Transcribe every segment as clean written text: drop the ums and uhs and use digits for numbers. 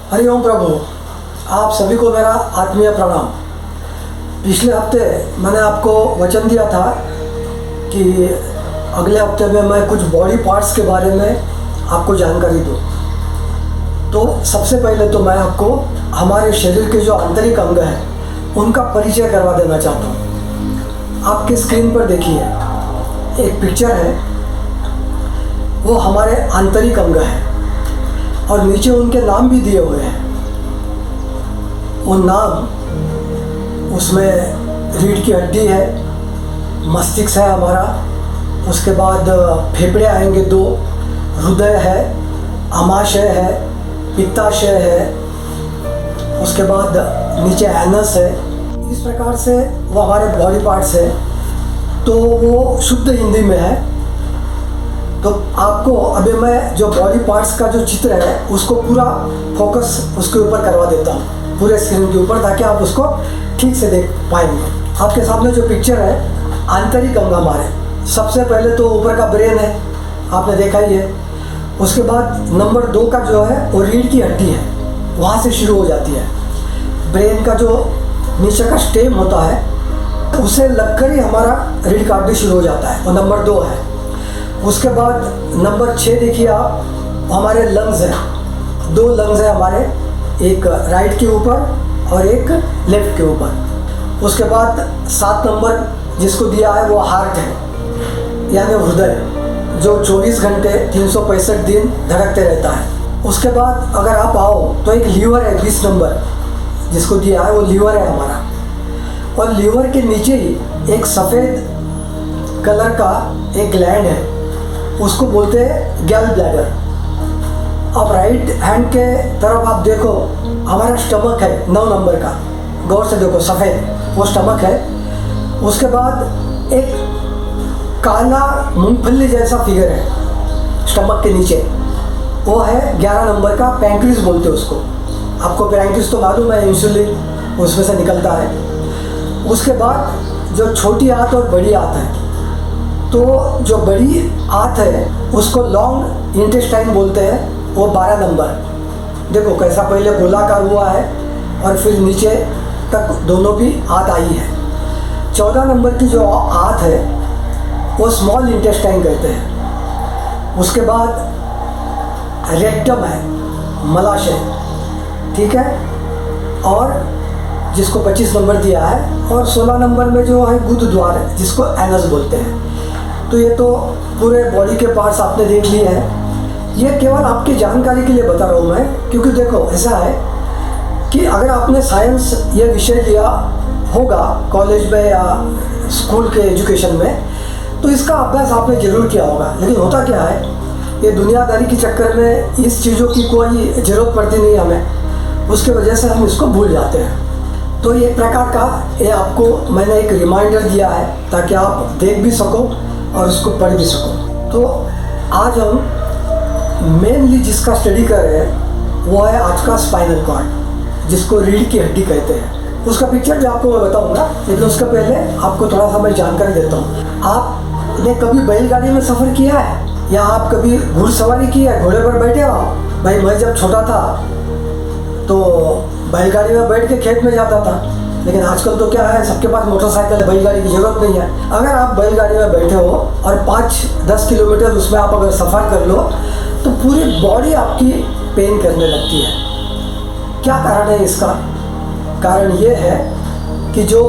हरि ओम प्रभु। आप सभी को मेरा आत्मीय प्रणाम। पिछले हफ्ते मैंने आपको वचन दिया था कि अगले हफ्ते में मैं कुछ बॉडी पार्ट्स के बारे में आपको जानकारी दूँ। तो सबसे पहले तो मैं आपको हमारे शरीर के जो आंतरिक अंग हैं उनका परिचय करवा देना चाहता हूँ। आपके स्क्रीन पर देखिए एक पिक्चर है, वो हमारे आंतरिक अंग है और नीचे उनके नाम भी दिए हुए हैं। वो नाम, उसमें रीढ़ की हड्डी है, मस्तिष्क है हमारा, उसके बाद फेफड़े आएंगे 2, हृदय है, आमाशय है, पित्ताशय है, उसके बाद नीचे एनस है। इस प्रकार से वो हमारे बॉडी पार्ट्स है। तो वो शुद्ध हिंदी में है। तो आपको अभी मैं जो बॉडी पार्ट्स का जो चित्र है उसको पूरा फोकस उसके ऊपर करवा देता हूँ, पूरे स्क्रीन के ऊपर, ताकि आप उसको ठीक से देख पाएंगे। आपके सामने जो पिक्चर है आंतरिक अंग हमारे, सबसे पहले तो ऊपर का ब्रेन है, आपने देखा ही है। उसके बाद नंबर 2 का जो है वो रीढ़ की हड्डी है, वहाँ से शुरू हो जाती है। ब्रेन का जो नीचे का स्टेम होता है उसे लगकर ही हमारा रीढ़ का हड्डी शुरू हो जाता है, वो नंबर 2 है। उसके बाद नंबर 6 देखिए आप, हमारे लंग्स हैं। 2 लंग्स हैं हमारे, एक राइट के ऊपर और एक लेफ्ट के ऊपर। उसके बाद 7 नंबर जिसको दिया है वो हार्ट है, यानी हृदय, जो 24 घंटे 365 दिन धड़कते रहता है। उसके बाद अगर आप आओ तो एक लीवर है, 20 नंबर जिसको दिया है वो लीवर है हमारा। और लीवर के नीचे ही एक सफ़ेद कलर का एक ग्लैंड है, उसको बोलते हैं गैल ब्लैडर। अब राइट हैंड के तरफ आप देखो, हमारा स्टमक है 9 नंबर का, गौर से देखो, सफ़ेद वो स्टमक है। उसके बाद एक काला मूंगफली जैसा फिगर है स्टमक के नीचे, वो है 11 नंबर का, पैंक्रिस बोलते हैं उसको। आपको पैंक्रिस तो मालूम है, इंसुलिन उसमें से निकलता है। उसके बाद जो छोटी आंत और बड़ी आंत है, तो जो बड़ी आंत है उसको लॉन्ग इंटेस्टाइन बोलते हैं, वो 12 नंबर। देखो कैसा पहले गोलाकार हुआ है और फिर नीचे तक दोनों भी आंत आई है। 14 नंबर की जो आंत है वो स्मॉल इंटेस्टाइन कहते हैं। उसके बाद रेक्टम है, मलाशय, ठीक है, और जिसको 25 नंबर दिया है। और 16 नंबर में जो है गुद द्वार है, जिसको एनस बोलते हैं। तो ये तो पूरे बॉडी के पार्ट्स आपने देख लिए हैं। ये केवल आपकी जानकारी के लिए बता रहा हूँ मैं, क्योंकि देखो ऐसा है कि अगर आपने साइंस ये विषय लिया होगा कॉलेज में या स्कूल के एजुकेशन में, तो इसका अभ्यास आपने ज़रूर किया होगा। लेकिन होता क्या है, ये दुनियादारी के चक्कर में इस चीज़ों की कोई ज़रूरत पड़ती नहीं हमें, उसके वजह से हम इसको भूल जाते हैं। तो ये प्रकार का ये आपको मैंने एक रिमाइंडर दिया है ताकि आप देख भी सको और उसको पढ़ भी सको। तो आज हम मेनली जिसका स्टडी कर रहे हैं वो है आज का स्पाइनल कॉर्ड, जिसको रीढ़ की हड्डी कहते हैं। उसका पिक्चर भी आपको मैं बताऊंगा, लेकिन उसके पहले आपको थोड़ा सा मैं जानकारी देता हूँ। आपने कभी बैलगाड़ी में सफ़र किया है या आप कभी घुड़सवारी की है, घोड़े पर बैठे हो? भाई मैं जब छोटा था तो बैलगाड़ी में बैठ के खेत में जाता था, लेकिन आजकल तो क्या है, सबके पास मोटरसाइकिल है, बैलगाड़ी की ज़रूरत नहीं है। अगर आप बैलगाड़ी में बैठे हो और 5-10 किलोमीटर उसमें आप अगर सफ़र कर लो तो पूरी बॉडी आपकी पेन करने लगती है। क्या कारण है इसका? कारण ये है कि जो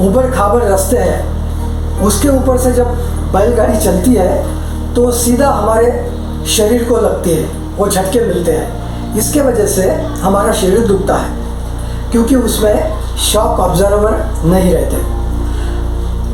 ऊबड़ खाबड़ रास्ते हैं उसके ऊपर से जब बैलगाड़ी चलती है तो सीधा हमारे शरीर को लगती है, वो झटके मिलते हैं। इसके वजह से हमारा शरीर दुखता है, क्योंकि उसमें शॉक ऑब्जर्वर नहीं रहते।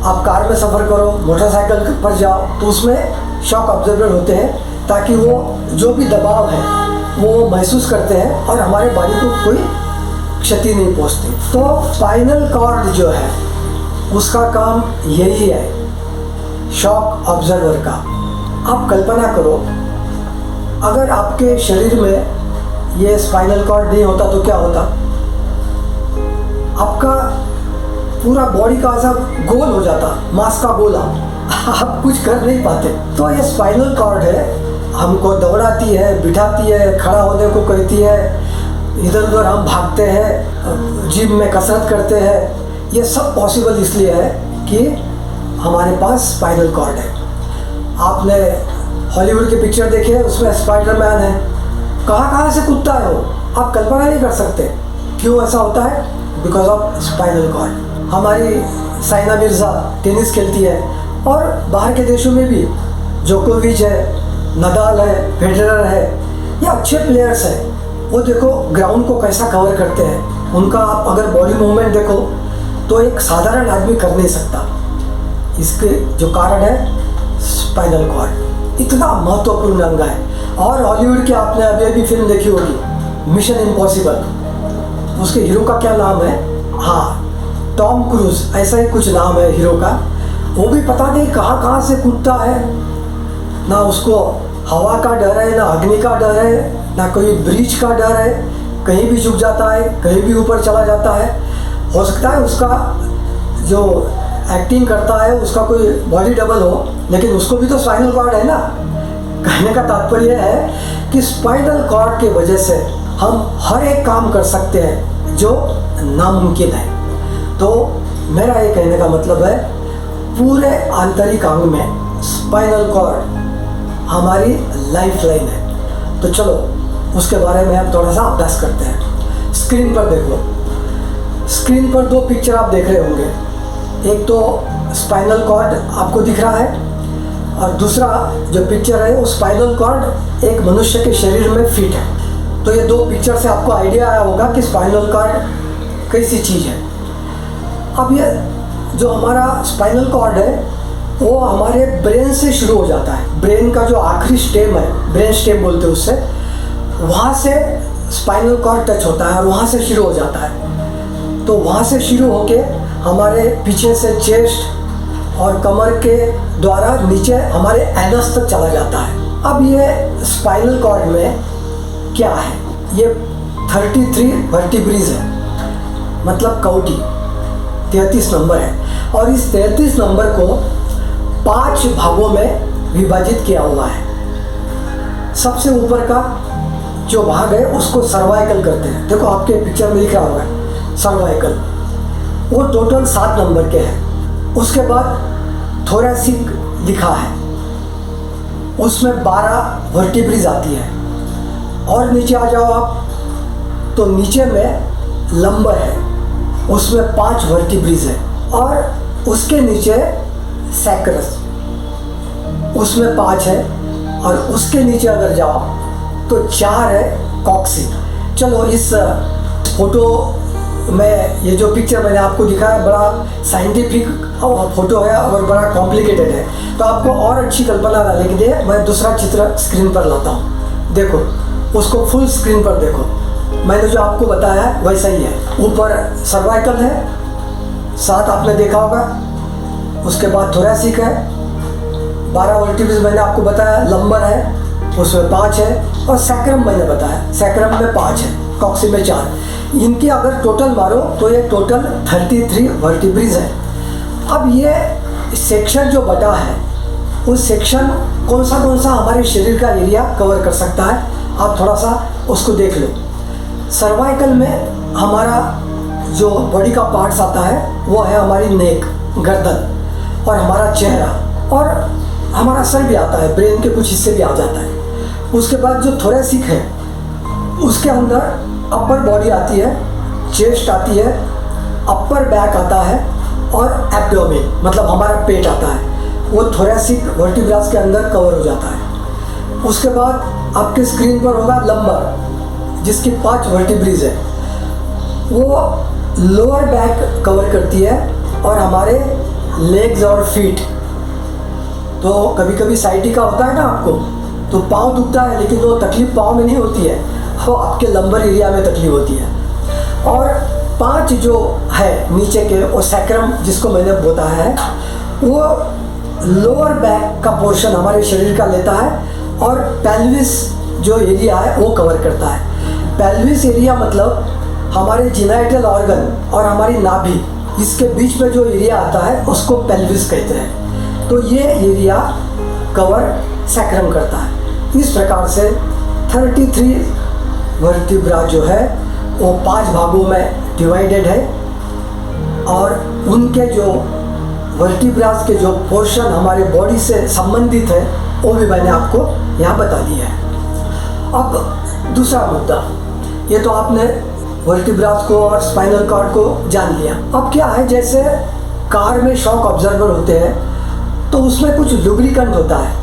आप कार में सफ़र करो, मोटरसाइकिल पर जाओ, तो उसमें शॉक ऑब्जर्वर होते हैं, ताकि वो जो भी दबाव है वो महसूस करते हैं और हमारे बॉडी को कोई क्षति नहीं पहुंचती। तो स्पाइनल कॉर्ड जो है उसका काम यही है, शॉक ऑब्जर्वर का। आप कल्पना करो, अगर आपके शरीर में ये स्पाइनल कॉर्ड नहीं होता तो क्या होता? आपका पूरा बॉडी का ऐसा गोल हो जाता, मांस का गोला, आप कुछ कर नहीं पाते। तो ये स्पाइनल कॉर्ड है, हमको दौड़ाती है, बिठाती है, खड़ा होने को कहती है, इधर उधर हम भागते हैं, जिम में कसरत करते हैं, ये सब पॉसिबल इसलिए है कि हमारे पास स्पाइनल कॉर्ड है। आपने हॉलीवुड की पिक्चर देखी है, उसमें स्पाइडरमैन है, कहाँ से कूदता है वो, आप कल्पना नहीं कर सकते। क्यों ऐसा होता है? Because of spinal cord. हमारी साइना मिर्ज़ा टेनिस खेलती है, और बाहर के देशों में भी जोकोविच है, नदाल है, फेडरर है, ये अच्छे प्लेयर्स हैं। वो देखो ग्राउंड को कैसा कवर करते हैं, उनका आप अगर बॉडी मूवमेंट देखो तो एक साधारण आदमी कर नहीं सकता। इसके जो कारण है स्पाइनल कॉर्ड, इतना महत्वपूर्ण अंग है। और हॉलीवुड की आपने अभी फिल्म देखी होगी मिशन इम्पॉसिबल, उसके हीरो का क्या नाम है? हाँ, टॉम क्रूज, ऐसा ही कुछ नाम है हीरो का। वो भी पता नहीं कहाँ से कूदता है, ना उसको हवा का डर है, ना अग्नि का डर है, ना कोई ब्रिज का डर है, कहीं भी झुक जाता है, कहीं भी ऊपर चला जाता है। हो सकता है उसका जो एक्टिंग करता है उसका कोई बॉडी डबल हो, लेकिन उसको भी तो स्पाइनल कॉर्ड है ना। कहने का तात्पर्य है कि स्पाइनल कॉर्ड की वजह से हम हर एक काम कर सकते हैं जो नामुमकिन है। तो मेरा ये कहने का मतलब है पूरे आंतरिक अंग में स्पाइनल कॉर्ड हमारी लाइफ लाइन है। तो चलो उसके बारे में हम थोड़ा सा अभ्यास करते हैं। स्क्रीन पर देखो, स्क्रीन पर दो पिक्चर आप देख रहे होंगे। एक तो स्पाइनल कॉर्ड आपको दिख रहा है, और दूसरा जो पिक्चर है वो स्पाइनल कॉर्ड एक मनुष्य के शरीर में फिट है। तो ये दो पिक्चर से आपको आइडिया आया होगा कि स्पाइनल कॉर्ड कैसी चीज़ है। अब ये जो हमारा स्पाइनल कॉर्ड है वो हमारे ब्रेन से शुरू हो जाता है। ब्रेन का जो आखिरी स्टेम है, ब्रेन स्टेम बोलते हैं उससे, वहाँ से स्पाइनल कॉर्ड टच होता है और वहाँ से शुरू हो जाता है। तो वहाँ से शुरू होके हमारे पीछे से चेस्ट और कमर के द्वारा नीचे हमारे एनस तक चला जाता है। अब ये स्पाइनल कॉर्ड में क्या है? ये 33 वर्टिब्रीज है, मतलब कौटी 33 नंबर है, और इस 33 नंबर को 5 भागों में विभाजित किया हुआ है। सबसे ऊपर का जो भाग है उसको सर्वाइकल कहते हैं। देखो आपके पिक्चर में लिखा हुआ है सर्वाइकल, वो टोटल 7 नंबर के हैं। उसके बाद थोरैसिक लिखा है, उसमें 12 वर्टिब्रीज आती है। और नीचे आ जाओ आप तो नीचे में लंबर है, उसमें 5 वर्टिब्रीज है। और उसके नीचे सैक्रस, उसमें 5 है। और उसके नीचे अगर जाओ तो 4 है कॉक्सिन। चलो इस फोटो में ये जो पिक्चर मैंने आपको दिखाया बड़ा साइंटिफिक फोटो है और बड़ा कॉम्प्लिकेटेड है, तो आपको और अच्छी कल्पना लाने के लिए मैं दूसरा चित्र स्क्रीन पर लाता हूँ। देखो उसको फुल स्क्रीन पर देखो, मैंने जो आपको बताया है वैसा ही है। ऊपर सर्वाइकल है, 7 आपने देखा होगा। उसके बाद थोरैसिक है, 12 वर्टिब्रेज मैंने आपको बताया। लंबर है, उसमें 5 है। और सैक्रम मैंने बताया, सैक्रम में 5 है, कॉक्सी में 4। इनकी अगर टोटल मारो तो ये टोटल 33 वर्टिब्रेज है। अब ये सेक्शन जो बटा है, उस सेक्शन कौन सा हमारे शरीर का एरिया कवर कर सकता है, आप थोड़ा सा उसको देख लो। सर्वाइकल में हमारा जो बॉडी का पार्ट्स आता है वो है हमारी नेक, गर्दन, और हमारा चेहरा, और हमारा सर भी आता है, ब्रेन के कुछ हिस्से भी आ जाता है। उसके बाद जो थोरैसिक है उसके अंदर अपर बॉडी आती है, चेस्ट आती है, अपर बैक आता है, और एब्डोमेन मतलब हमारा पेट आता है। वो थोरैसिक वर्टिब्रास के अंदर कवर हो जाता है। उसके बाद आपके स्क्रीन पर होगा लंबर, जिसकी 5 वर्टिब्रीज है। वो लोअर बैक कवर करती है और हमारे लेग्स और फीट। तो कभी कभी साइटिका होता है ना आपको, तो पाँव दुखता है, लेकिन वो तकलीफ पाँव में नहीं होती है, वो आपके लंबर एरिया में तकलीफ होती है। और 5 जो है नीचे के, वो सैक्रम जिसको मैंने बताया है, वो लोअर बैक का पोर्शन हमारे शरीर का लेता है, और पेल्विस जो एरिया है वो कवर करता है। पेल्विस एरिया मतलब हमारे जिनाइटल ऑर्गन और हमारी नाभि, इसके बीच में जो एरिया आता है उसको पेल्विस कहते हैं। तो ये एरिया कवर सैक्रम करता है। इस प्रकार से 33 वर्टिब्रा जो है वो 5 भागों में डिवाइडेड है और उनके जो वर्टिब्रास के जो पोर्शन हमारे बॉडी से संबंधित है वो भी मैंने आपको यहाँ बता दिया है। अब दूसरा मुद्दा, ये तो आपने वर्टिब्रास को और स्पाइनल कॉर्ड को जान लिया। अब क्या है, जैसे कार में शॉक ऑब्जर्वर होते हैं तो उसमें कुछ लुब्रिकेंट होता है,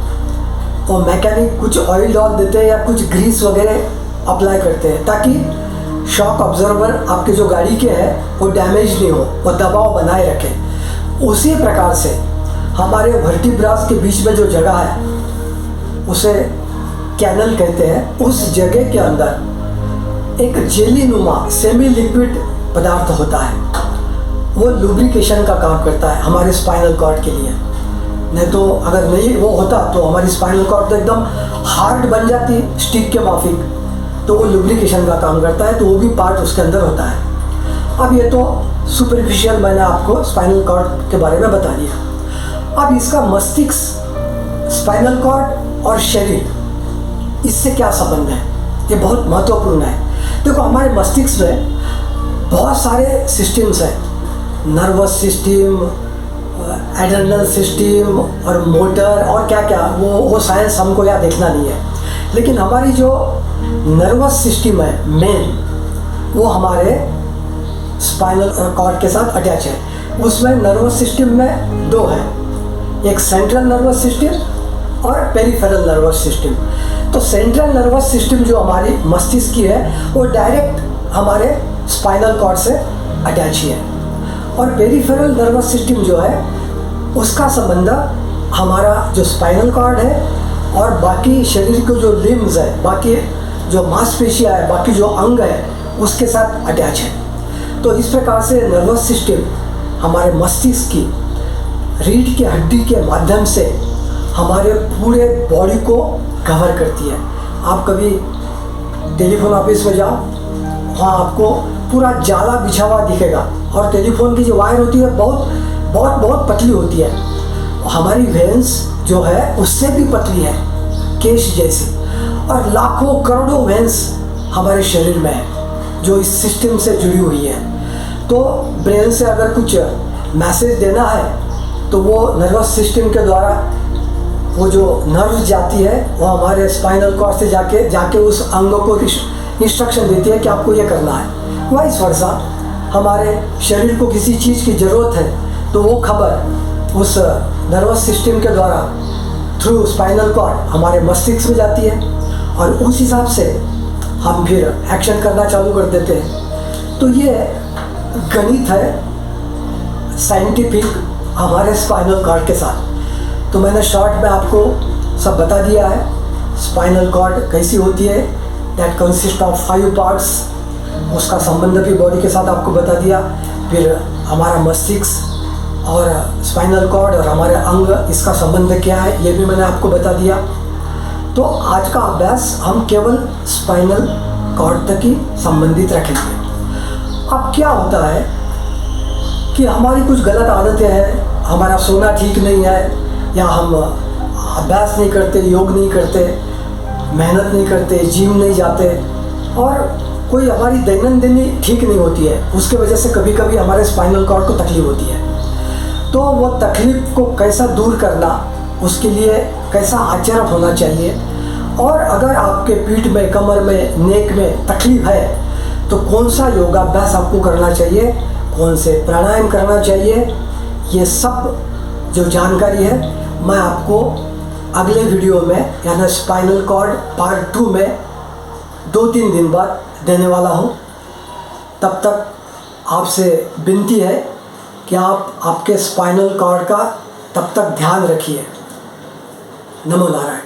और मैकेनिक कुछ ऑयल डाल देते हैं या कुछ ग्रीस वगैरह अप्लाई करते हैं ताकि शॉक ऑब्जर्वर आपके जो गाड़ी के हैं वो डैमेज नहीं हो, वो दबाव बनाए रखे। उसी प्रकार से हमारे वर्टिब्रास के बीच में जो जगह है उसे कैनल कहते हैं। उस जगह के अंदर एक जेली नुमा सेमी लिक्विड पदार्थ होता है, वो लुब्रिकेशन का काम करता है हमारे स्पाइनल कॉर्ड के लिए। नहीं तो अगर नहीं वो होता तो हमारी स्पाइनल कॉर्ड तो एकदम हार्ड बन जाती स्टिक के माफिक, तो वो लुब्रिकेशन का काम करता है, तो वो भी पार्ट उसके अंदर होता है। अब ये तो सुपरफिशियल मैंने आपको स्पाइनल कॉर्ड के बारे में बता दिया। अब इसका मस्तिष्क, स्पाइनल कॉर्ड और शरीर, इससे क्या संबंध है, ये बहुत महत्वपूर्ण है। देखो, हमारे मस्तिष्क में बहुत सारे सिस्टम्स हैं, नर्वस सिस्टम, एड्रेनल सिस्टम और मोटर और क्या क्या, वो साइंस हमको यहाँ देखना नहीं है। लेकिन हमारी जो नर्वस सिस्टम है मेन, वो हमारे स्पाइनल कॉर्ड के साथ अटैच है। उसमें नर्वस सिस्टम में 2 है, एक सेंट्रल नर्वस सिस्टम और पेरिफेरल नर्वस सिस्टम। तो सेंट्रल नर्वस सिस्टम जो हमारी मस्तिष्क की है वो डायरेक्ट हमारे स्पाइनल कॉर्ड से अटैच है, और पेरिफेरल नर्वस सिस्टम जो है उसका संबंध हमारा जो स्पाइनल कॉर्ड है और बाकी शरीर के जो लिम्स है, बाकी जो मांसपेशियाँ है, बाकी जो अंग है उसके साथ अटैच है। तो इस प्रकार से नर्वस सिस्टम हमारे मस्तिष्क की रीढ़ की हड्डी के माध्यम से हमारे पूरे बॉडी को कवर करती है। आप कभी टेलीफोन ऑफिस में जाओ, वहाँ आपको पूरा जाला बिछा हुआ दिखेगा, और टेलीफोन की जो वायर होती है बहुत पतली होती है। हमारी वेन्स जो है उससे भी पतली है, केश जैसी, और लाखों करोड़ों वेन्स हमारे शरीर में है जो इस सिस्टम से जुड़ी हुई है। तो ब्रेन से अगर कुछ मैसेज देना है तो वो नर्वस सिस्टम के द्वारा वो जो नर्व जाती है वो हमारे स्पाइनल कॉर्ड से जाके उस अंग को इंस्ट्रक्शन देती है कि आपको ये करना है। वाइस वर्सा हमारे शरीर को किसी चीज़ की ज़रूरत है तो वो खबर उस नर्वस सिस्टम के द्वारा थ्रू स्पाइनल कॉर्ड हमारे मस्तिष्क में जाती है, और उस हिसाब से हम फिर एक्शन करना चालू कर देते हैं। तो ये गणित है साइंटिफिक हमारे स्पाइनल कॉर्ड के साथ। तो मैंने शॉर्ट में आपको सब बता दिया है। स्पाइनल कॉर्ड कैसी होती है, दैट कंसिस्ट ऑफ 5 पार्ट्स, उसका संबंध भी बॉडी के साथ आपको बता दिया। फिर हमारा मस्तिष्क और स्पाइनल कॉर्ड और हमारे अंग, इसका संबंध क्या है ये भी मैंने आपको बता दिया। तो आज का अभ्यास हम केवल स्पाइनल कॉर्ड तक ही संबंधित रखेंगे। अब क्या होता है कि हमारी कुछ गलत आदतें हैं, हमारा सोना ठीक नहीं है, या हम अभ्यास नहीं करते, योग नहीं करते, मेहनत नहीं करते, जिम नहीं जाते, और कोई हमारी दैनंदिनी ठीक नहीं होती है। उसके वजह से कभी कभी हमारे स्पाइनल कॉर्ड को तकलीफ होती है। तो वो तकलीफ को कैसा दूर करना, उसके लिए कैसा आचरण होना चाहिए, और अगर आपके पीठ में, कमर में, नेक में तकलीफ है तो कौन सा योगाभ्यास आपको करना चाहिए, कौन से प्राणायाम करना चाहिए, ये सब जो जानकारी है मैं आपको अगले वीडियो में, यानी स्पाइनल कॉर्ड पार्ट 2 में 2-3 दिन बाद देने वाला हूँ। तब तक आपसे विनती है कि आप आपके स्पाइनल कॉर्ड का तब तक ध्यान रखिए। नमो नारायण।